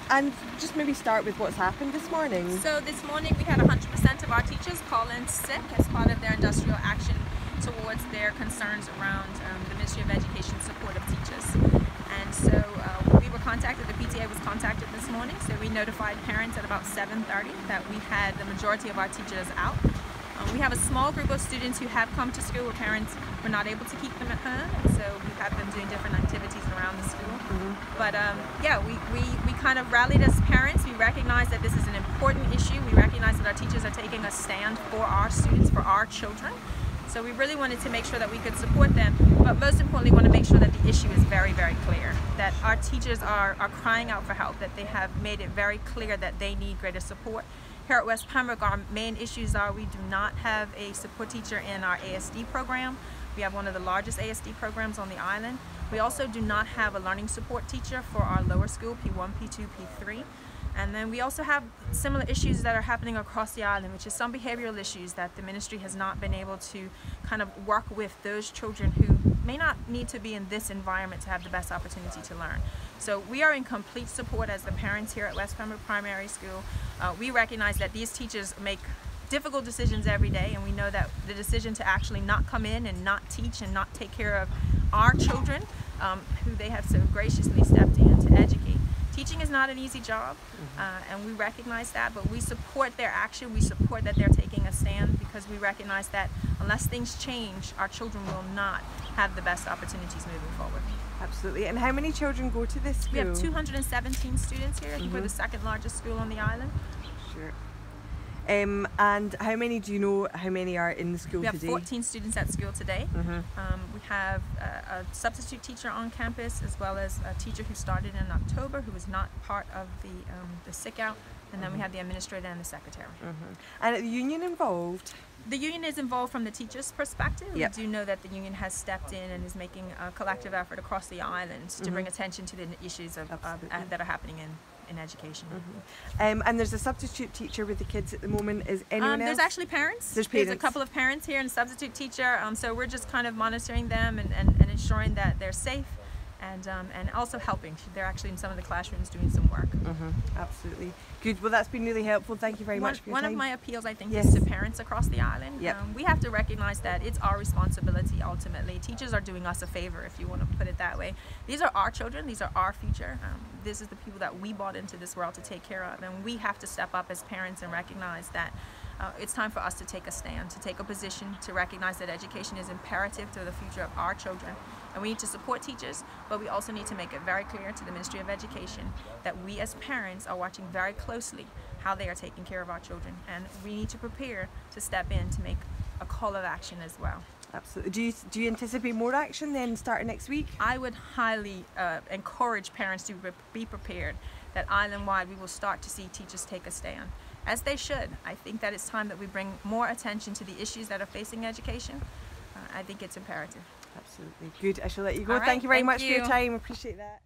And just maybe start with what's happened this morning. So this morning we had 100% of our teachers call in sick as part of their industrial action towards their concerns around the Ministry of Education support of teachers. And so we were contacted, the PTA was contacted this morning, so we notified parents at about 7:30 that we had the majority of our teachers out. We have a small group of students who have come to school where parents were not able to keep them at home, and so we have them doing different activities around the school. But yeah, we kind of rallied as parents. We recognize that this is an important issue. We recognize that our teachers are taking a stand for our students, for our children. So we really wanted to make sure that we could support them, but most importantly want to make sure that the issue is very, very clear, that our teachers are crying out for help, that they have made it very clear that they need greater support. Here at West Pembroke, our main issues are we do not have a support teacher in our ASD program. We have one of the largest ASD programs on the island. We also do not have a learning support teacher for our lower school, P1, P2, P3. And then we also have similar issues that are happening across the island, which is some behavioral issues that the ministry has not been able to kind of work with those children who may not need to be in this environment to have the best opportunity to learn. So we are in complete support as the parents here at West Pembroke Primary School. We recognize that these teachers make difficult decisions every day, and we know that the decision to actually not come in and not teach and not take care of our children, who they have so graciously stepped in to educate. Teaching is not an easy job, and we recognize that, but we support their action. We support that they're taking a stand because we recognize that unless things change, our children will not have the best opportunities moving forward. Absolutely. And how many children go to this school? We have 217 students here. I think we're the second largest school on the island. Sure. And how many, do you know how many are in the school today? We have 14 students at school today. We have a substitute teacher on campus, as well as a teacher who started in October who was not part of the sick out, and then we have the administrator and the secretary. And are the union involved? The union is involved from the teachers' perspective. Yep. We do know that the union has stepped in and is making a collective effort across the island to bring attention to the issues that are happening in education. And there's a substitute teacher with the kids at the moment. Is anyone else? There's actually parents. There's a couple of parents here and a substitute teacher. So we're just kind of monitoring them and ensuring that they're safe and also helping. They're actually in some of the classrooms doing some work. Absolutely. Good. Well, that's been really helpful. Thank you very much for your time. One of my appeals, I think, is to parents across the island. We have to recognize that it's our responsibility ultimately. Teachers are doing us a favor, if you want to put it that way. These are our children. These are our future. This is the people that we brought into this world to take care of, and we have to step up as parents and recognize that it's time for us to take a stand, to take a position, to recognize that education is imperative to the future of our children. And we need to support teachers, but we also need to make it very clear to the Ministry of Education that we as parents are watching very closely how they are taking care of our children, and we need to prepare to step in to make a call of action as well. Absolutely. Do you anticipate more action then starting next week? I would highly encourage parents to be prepared that island-wide we will start to see teachers take a stand, as they should. I think that it's time that we bring more attention to the issues that are facing education. I think it's imperative. Absolutely. Good. I shall let you go. All right, thank you very much thank for your you. time. Appreciate that.